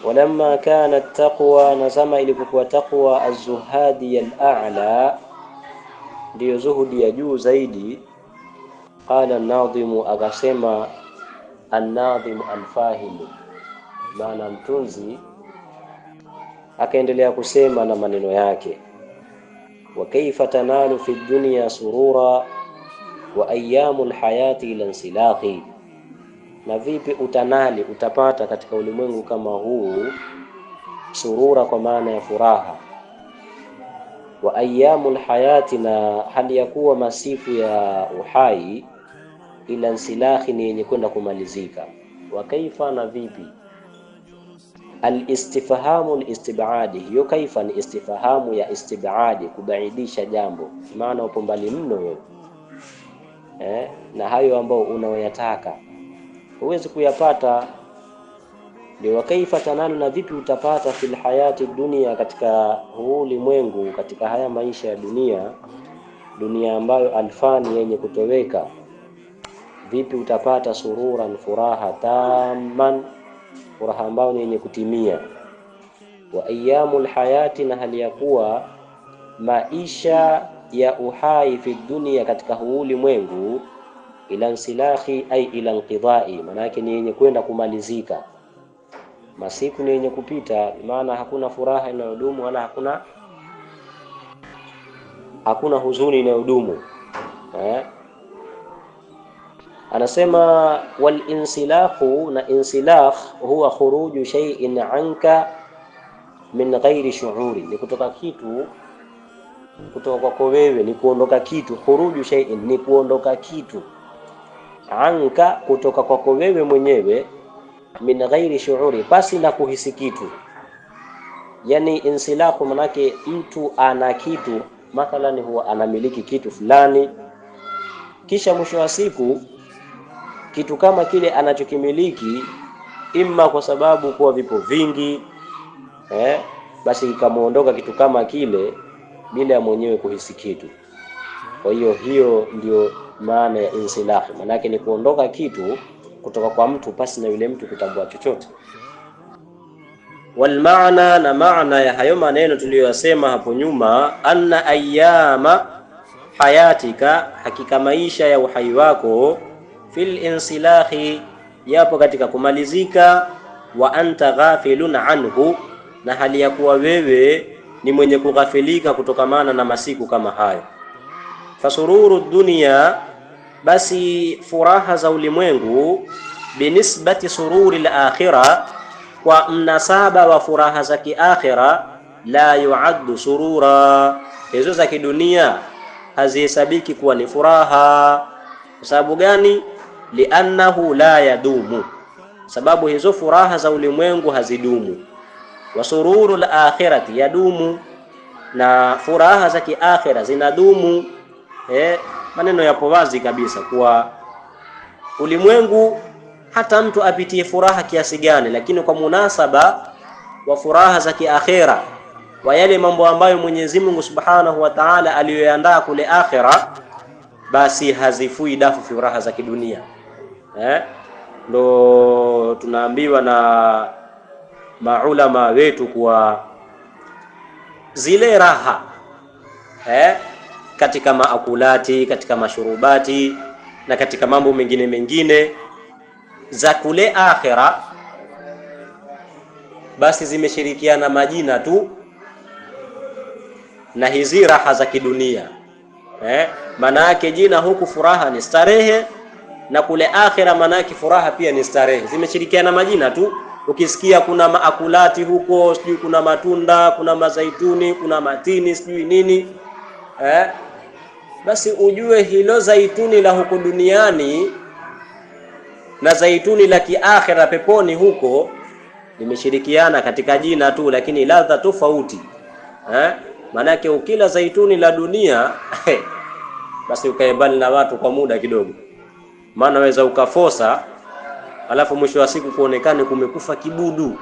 walamma kana taqwa, nazama ilipokuwa taqwa az-zuhadi al-a'la, ndio zuhudi ya juu zaidi. Qala an-nadhimu, akasema an-nadhimu al-fahimu, maana mtunzi akaendelea kusema na maneno yake, wa kaifa tanalu fi dunya surura wa ayyamul hayati ila insilaqi, na vipi utanali, utapata katika ulimwengu kama huu surura, kwa maana ya furaha, wa ayyamul hayati, na hali ya kuwa masifu ya uhai, ila insilaqi, ni yenye kwenda kumalizika. Wa kaifa, na vipi, al-istifhamu al-istibadi, hiyo kaifa ni istifhamu ya istibadi, kubaidisha jambo, maana upo mbali mno wewe na hayo ambao unaoyataka huwezi kuyapata. Ndio kaifa tanalu, na vipi utapata, fil hayati dunia, katika ulimwengu, katika haya maisha ya dunia ambayo alfani, yenye kutoweka. Vipi utapata sururan, furaha, tamman, furaha ambayo ni yenye kutimia. Wa ayyamul hayati, na hali ya kuwa maisha ya uhai fi dunia, katika ulimwengu, ila insilakhi ay ila inqidai, maana yake ni yenye kwenda kumalizika. Masiku ni yenye kupita, maana hakuna furaha inayodumu wala hakuna huzuni inayodumu. Anasema wal insilakhu, na insilakh huwa khuruju shay'in anka min ghairi shu'uri, ni kutoka kitu kutoka kwako wewe, ni kuondoka kitu. Khuruju shay'in, ni kuondoka kitu, anka, kutoka kwako wewe mwenyewe, min ghairi shu'uri, basi na kuhisi kitu. Yani insilaku manake mtu ana kitu, mathalan huwa anamiliki kitu fulani, kisha mwisho wa siku kitu kama kile anachokimiliki, imma kwa sababu kuwa vipo vingi, basi ikamuondoka kitu kama kile bila mwenyewe kuhisi kitu. Kwa hiyo ndio maana ya insilah, maana yake ni kuondoka kitu kutoka kwa mtu pasi na yule mtu kutambua chochote. Wal maana, na maana ya hayo maneno tuliyosema hapo nyuma, anna ayyama hayatika, hakika maisha ya uhai wako, fil insilahi, yapo katika kumalizika, wa anta ghafilun anhu, na hali ya kuwa wewe ni mwenye kughafilika kutokamana na masiku kama hayo. Fasururu dunia, basi furaha za ulimwengu, binisbati sururi al-akhirah, kwa mnasaba wa furaha za kiakhira, la yuaddu surura, hizo za kidunia hazihesabiki kuwa ni furaha. Kwa sababu gani? Liannahu la yadumu, sababu hizo furaha za ulimwengu hazidumu. Wa sururu al-akhirati yadumu, na furaha za kiakhira zinadumu. Maneno yapo wazi kabisa kuwa ulimwengu hata mtu apitie furaha kiasi gani, lakini kwa munasaba wa furaha za kiakhira, wa yale mambo ambayo Mwenyezi Mungu Subhanahu wa Ta'ala aliyoandaa kule akhira, basi hazifui dafu furaha za kidunia. Ndo tunaambiwa na maulama wetu kuwa zile raha katika maakulati, katika mashurubati na katika mambo mengine za kule akhira, basi zimeshirikiana majina tu na hizi raha za kidunia. Maana yake jina huku furaha ni starehe, na kule akhira maana yake furaha pia ni starehe, zimeshirikiana majina tu. Ukisikia kuna maakulati huko, sijui kuna matunda, kuna mazaituni, kuna matini, sijui nini, basi ujue hilo zaituni la huko duniani na zaituni la kiakhira peponi huko limeshirikiana katika jina tu, lakini ladha tofauti. Maana yake ukila zaituni la dunia basi ukaebali na watu kwa muda kidogo, maana waweza ukafosa, alafu mwisho wa siku kuonekane kumekufa kibudu.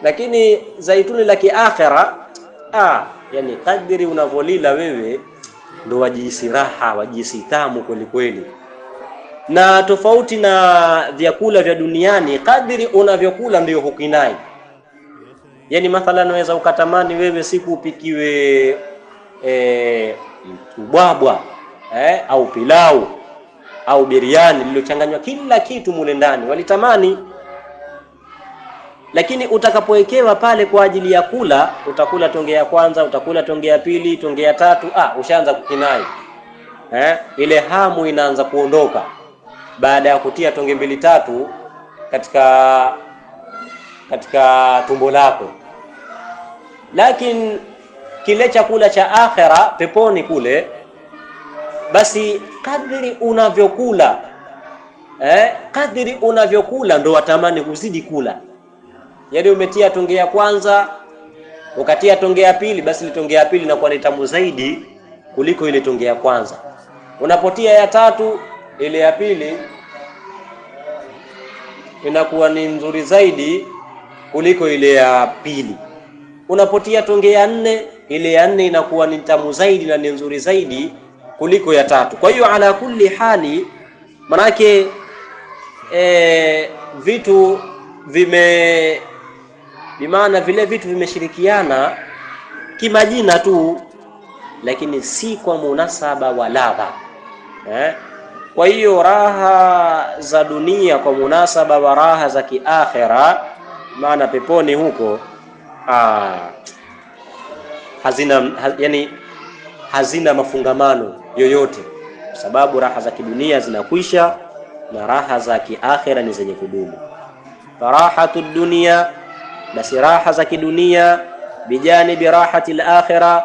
Lakini zaituni la kiakhira, yani kadiri unavolila wewe ndo wajihisi raha, wajihisi tamu kweli kweli. Na tofauti na vyakula vya duniani, kadiri unavyokula ndio hukinai. Yani mathalan unaweza ukatamani wewe siku upikiwe ubwabwa au pilau au biriani lililochanganywa kila kitu mule ndani, walitamani. Lakini utakapowekewa pale kwa ajili ya kula, utakula tonge ya kwanza, utakula tonge ya pili, tonge ya tatu, ushaanza kukinai. Ile hamu inaanza kuondoka baada ya kutia tonge mbili tatu katika tumbo lako. Lakini kile chakula cha akhera peponi kule, basi kadri unavyokula ndo watamani kuzidi kula. Yaani umetia tonge ya kwanza ukatia tonge ya pili, basi ile tonge ya pili inakuwa ni tamu zaidi kuliko ile tonge ya kwanza. Unapotia ya tatu, ile ya pili inakuwa ni nzuri zaidi kuliko ile ya pili. Unapotia tonge ya nne, ile ya nne inakuwa ni tamu zaidi na ni nzuri zaidi kuliko ya tatu. Kwa hiyo ala kulli hali, manake vitu bimaana vile vitu vimeshirikiana kimajina tu, lakini si kwa munasaba wa ladha. Kwa hiyo raha za dunia kwa munasaba wa raha za kiakhira, maana peponi huko hazina mafungamano yoyote, kwa sababu raha za kidunia zinakwisha na raha za kiakhira ni zenye kudumu. Farahatu dunia, basi raha za kidunia, bijanibi rahati al-akhira,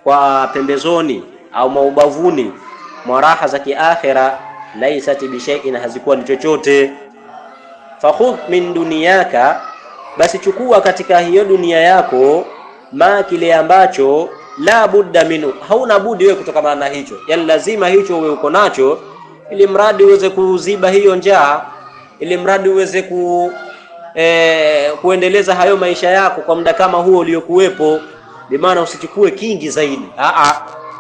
kwa pembezoni au maubavuni mwa raha za kiakhira, laisati bishai'in, hazikuwa ni chochote. Fakhudh min duniyaka, basi chukua katika hiyo dunia yako, ma kile ambacho la budda minu, hauna budi wewe kutokana na hicho, yani lazima hicho wewe uko nacho, ili mradi uweze kuziba hiyo njaa, ili mradi uweze kuendeleza hayo maisha yako kwa muda kama huo uliokuwepo. Bimaana usichukue kingi zaidi.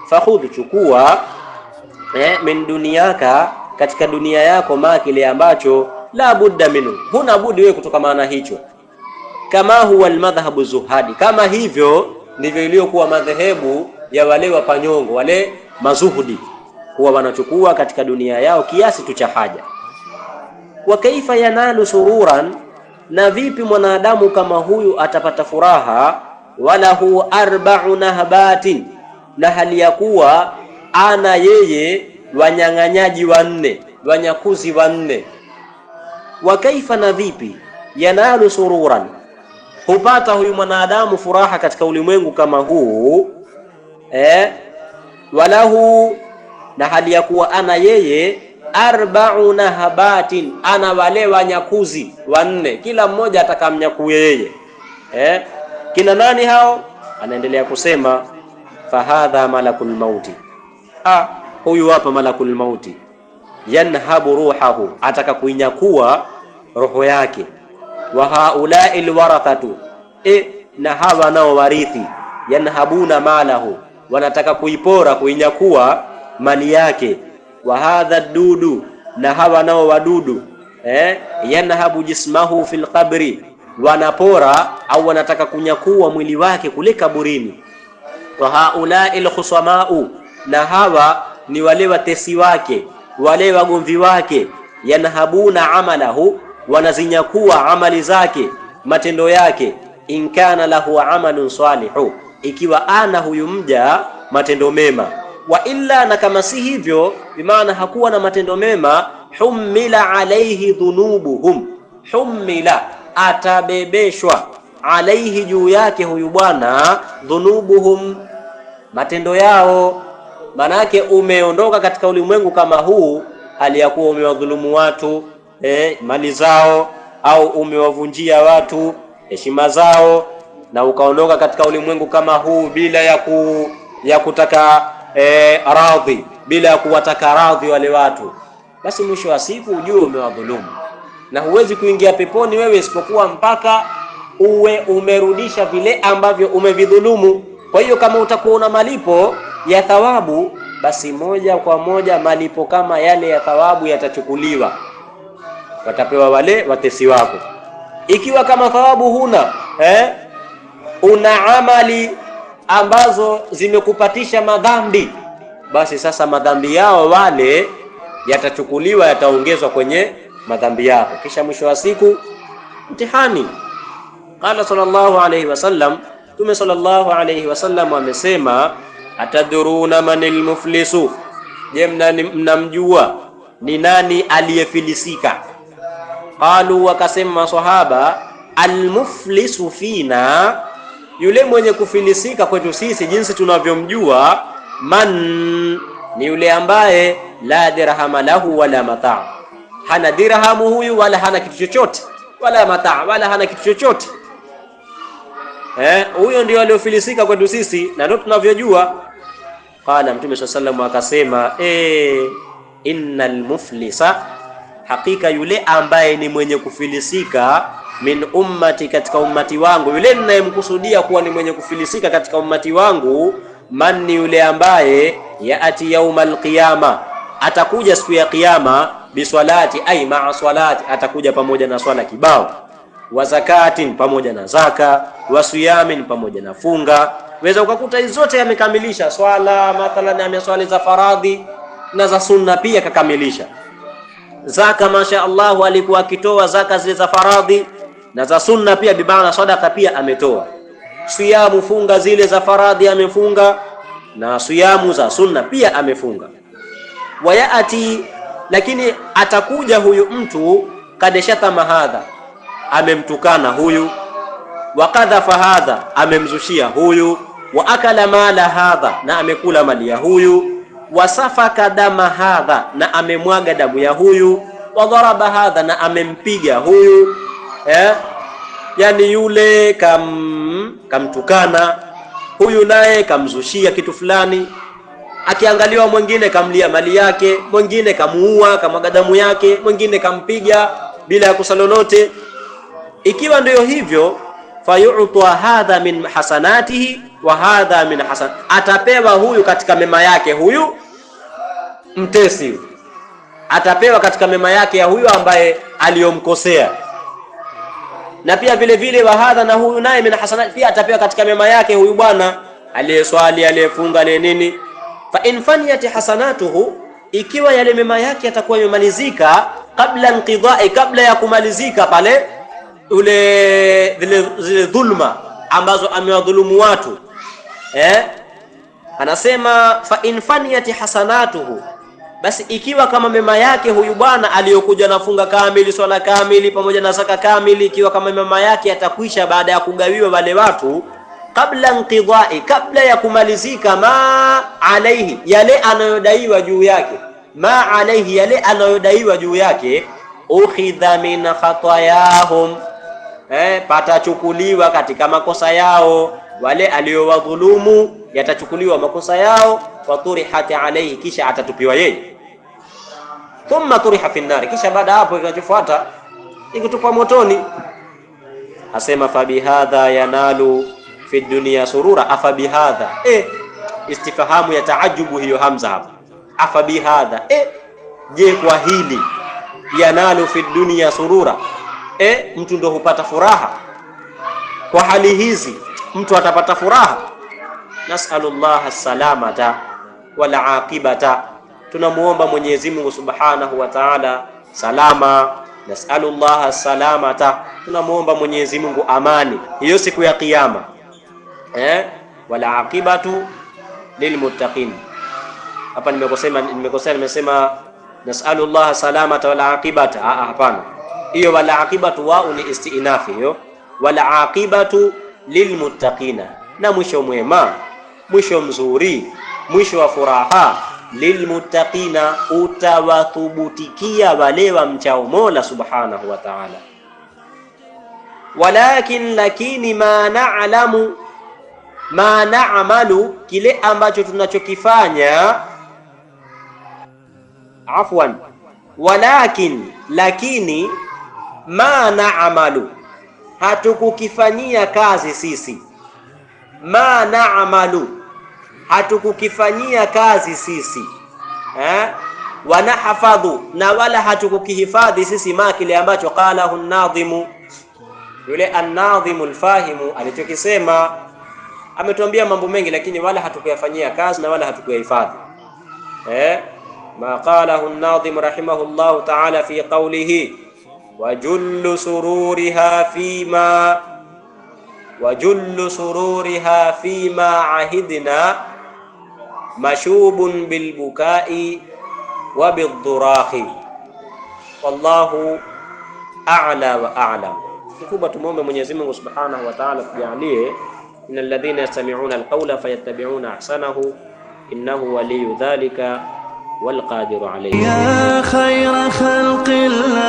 Fakhudh, chukua min duniyaka, katika dunia yako, ma kile ambacho la budda minu, huna budi wewe kutokana na hicho. Kama huwa almadhhabu zuhadi, kama hivyo ndivyo iliyokuwa madhehebu ya wale wapanyongo, wale mazuhudi, huwa wanachukua katika dunia yao kiasi tu cha haja. Wa kaifa yanalu sururan, na vipi mwanadamu kama huyu atapata furaha, walahu 4 nahbatin, na hali ya kuwa ana yeye wanyang'anyaji 4, wanyakuzi 4. Wa kaifa, na vipi, yanalu sururan, hupata huyu mwanadamu furaha katika ulimwengu kama huu, walahu, na hali ya kuwa ana yeye 4 nahbatin, ana wale wanyakuzi 4, kila mmoja atakamnyakuye yeye. Kina nani hao? Anaendelea kusema, fahadha malakul mauti, huyu hapa malakul mauti, yanhabu ruhahu, ataka kuinyakua roho yake. Wa haulai alwarathatu, na hawa nao warithi, yanhabuna malahu, wanataka kuipora, kuinyakua mali yake. Wa hadha dudu, na hawa nao wadudu, yanhabu jismahu fil qabri, wanapora au wanataka kunyakua mwili wake kule kaburini. Wa haulai alkhusamau, na hawa ni wale watesi wake, wale wagomvi wake. Yanhabuna amalahu, wanazinyakua amali zake, matendo yake. In kana lahu amalun salihu, ikiwa ana huyu mja matendo mema. Wa illa, na kama si hivyo, bimaana hakuwa na matendo mema, humila alayhi dhunubuhum, humila, atabebeshwa, alaihi, juu yake huyu bwana, dhunubuhum, matendo yao. Manake umeondoka katika ulimwengu kama huu hali ya kuwa umewadhulumu watu mali zao, au umewavunjia watu heshima zao, na ukaondoka katika ulimwengu kama huu bila ya kutaka radhi, bila ya kuwataka radhi wale watu, basi mwisho wa siku ujue umewadhulumu, na huwezi kuingia peponi wewe isipokuwa mpaka uwe umerudisha vile ambavyo umevidhulumu. Kwa hiyo kama utakuwa una malipo ya thawabu, basi moja kwa moja malipo kama yale ya thawabu yatachukuliwa, watapewa wale watesi wako. Ikiwa kama thawabu huna, una amali ambazo zimekupatisha madhambi, basi sasa madhambi yao wale yatachukuliwa, yataongezwa kwenye madhambi yako, kisha mwisho wa siku mtihani. Qala sallallahu alayhi wasallam, Mtume sallallahu alayhi wasallam amesema, ataduruna manil muflisu, je, mnamjua ni nani aliyefilisika? Qalu, wakasema maswahaba, almuflisu fina, yule mwenye kufilisika kwetu sisi jinsi tunavyomjua, man, ni yule ambaye la dirhama lahu wala mataa, hana dirhamu huyu wala hana kitu chochote, wala mataa wala hana kitu chochote. Huyo ndio aliofilisika kwetu sisi na ndio tunavyojua. Qala, Mtume sallallahu alayhi akasema, innal muflisa, hakika yule ambaye ni mwenye kufilisika, min ummati, katika ummati wangu, yule ninayemkusudia kuwa ni mwenye kufilisika katika ummati wangu, man, ni yule ambaye yaati yaumal qiyama, atakuja siku ya kiyama, biswalati, ay ma'a swalati, atakuja pamoja na swala kibao, wa zakatin, pamoja na zaka, wa siyamin, pamoja na funga. Weza ukakuta hizo zote yamekamilisha swala, mathalan ameswali za faradhi na za sunna pia kakamilisha. Zaka masha Allah alikuwa akitoa zaka zile za faradhi na za sunna pia, bibana sadaka pia ametoa. Siyamu, funga zile za faradhi amefunga, na siyamu za sunna pia amefunga. Wayaati, lakini atakuja huyu mtu, kad shatama hadha, amemtukana huyu, wa kadhafa hadha, amemzushia huyu, wa akala mala hadha, na amekula mali ya huyu, wa safaka dama hadha, na amemwaga damu ya huyu, wa dharaba hadha, na amempiga huyu. Yani yule kamtukana, huyu naye kamzushia kitu fulani. Akiangaliwa mwingine kamlia mali yake, mwingine kamuua, kamwaga damu yake, mwingine kampiga bila ya kosa lolote. Ikiwa ndio hivyo, fayu'ta hadha min hasanatihi wa hadha min hasan, atapewa huyu katika mema yake, huyu mtesi atapewa katika mema yake ya huyu ambaye aliyomkosea, na pia vile vile wa hadha, na huyu naye min hasanati, pia atapewa katika mema yake huyu bwana aliyeswali, aliyefunga, aliye nini. Fa in faniyat hasanatuhu, ikiwa yale mema yake yatakuwa yamemalizika, kabla inqidai, kabla ya kumalizika pale zile dhulma ambazo amewadhulumu watu, anasema fa in faniyat hasanatuhu, basi ikiwa kama mema yake huyu bwana aliyokuja na funga kamili, swala kamili, pamoja na zaka kamili, ikiwa kama mema yake yatakwisha baada ya kugawiwa wale watu, kabla inqidai, kabla ya kumalizika, ma alaihi, yale anayodaiwa juu yake, ma alaihi, yale anayodaiwa juu yake, ukhidha min khatayahum, patachukuliwa katika makosa yao, wale aliowadhulumu yatachukuliwa makosa yao, waturihat alaihi, kisha atatupiwa yeye, thumma turiha fi nnari, kisha baada hapo kinachofuata ikutupwa motoni. Asema fabihadha yanalu fi dunya surura, afabihadha, istifahamu ya taajubu hiyo hamza hapa, afabihadha, je, kwa hili, yanalu fi dunya surura, mtu ndo hupata furaha kwa hali hizi, mtu atapata furaha. Nas'alullah as-salamata wal aqibata, tunamuomba Mwenyezi Mungu Subhanahu wa Ta'ala salama. Nas'alullah as-salamata, tunamuomba Mwenyezi Mungu amani hiyo siku ya kiyama. Wal aqibatu lilmuttaqin. Hapa nimesema nas'alullah salamata wal aqibata, hapana, hiyo wal aqibatu wao ni istinafi hiyo, wal aqibatu lilmuttaqina, na mwisho mwema, mwisho mzuri, mwisho wa furaha, lilmuttaqina, utawathubutikia wale wa mchao Mola Subhanahu wa Ta'ala. Walakin, lakini, ma na'malu, kile ambacho tunachokifanya, afwan, walakin, lakini, ma na'malu, hatukukifanyia kazi sisi, ma na'malu, hatukukifanyia kazi sisi, wanahafadhu, na wala hatukukihifadhi sisi ma kile ambacho qalahu an-nadhimu, yule an-nadhimu al-fahimu alichokisema. Ametuambia mambo mengi, lakini wala hatukuyafanyia kazi na wala hatukuyahifadhi. Ma qalahu an-nadhimu rahimahullahu ta'ala fi qawlihi wajullu sururiha fima ahidna mashubun bilbukai wa bidhurahi wallahu a'la wa a'lam. Kikubwa tumuombe Mwenyezi Mungu Subhanahu wa Ta'ala tujalie innal ladhina yastami'una alqawla fayattabi'una ahsanahu innahu waliyyu dhalika wal qadiru alayhi. Ya khayra khalqillah,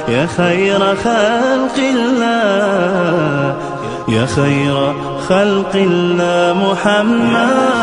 ya khayra khalqillah, ya khayra khalqillah Muhammad.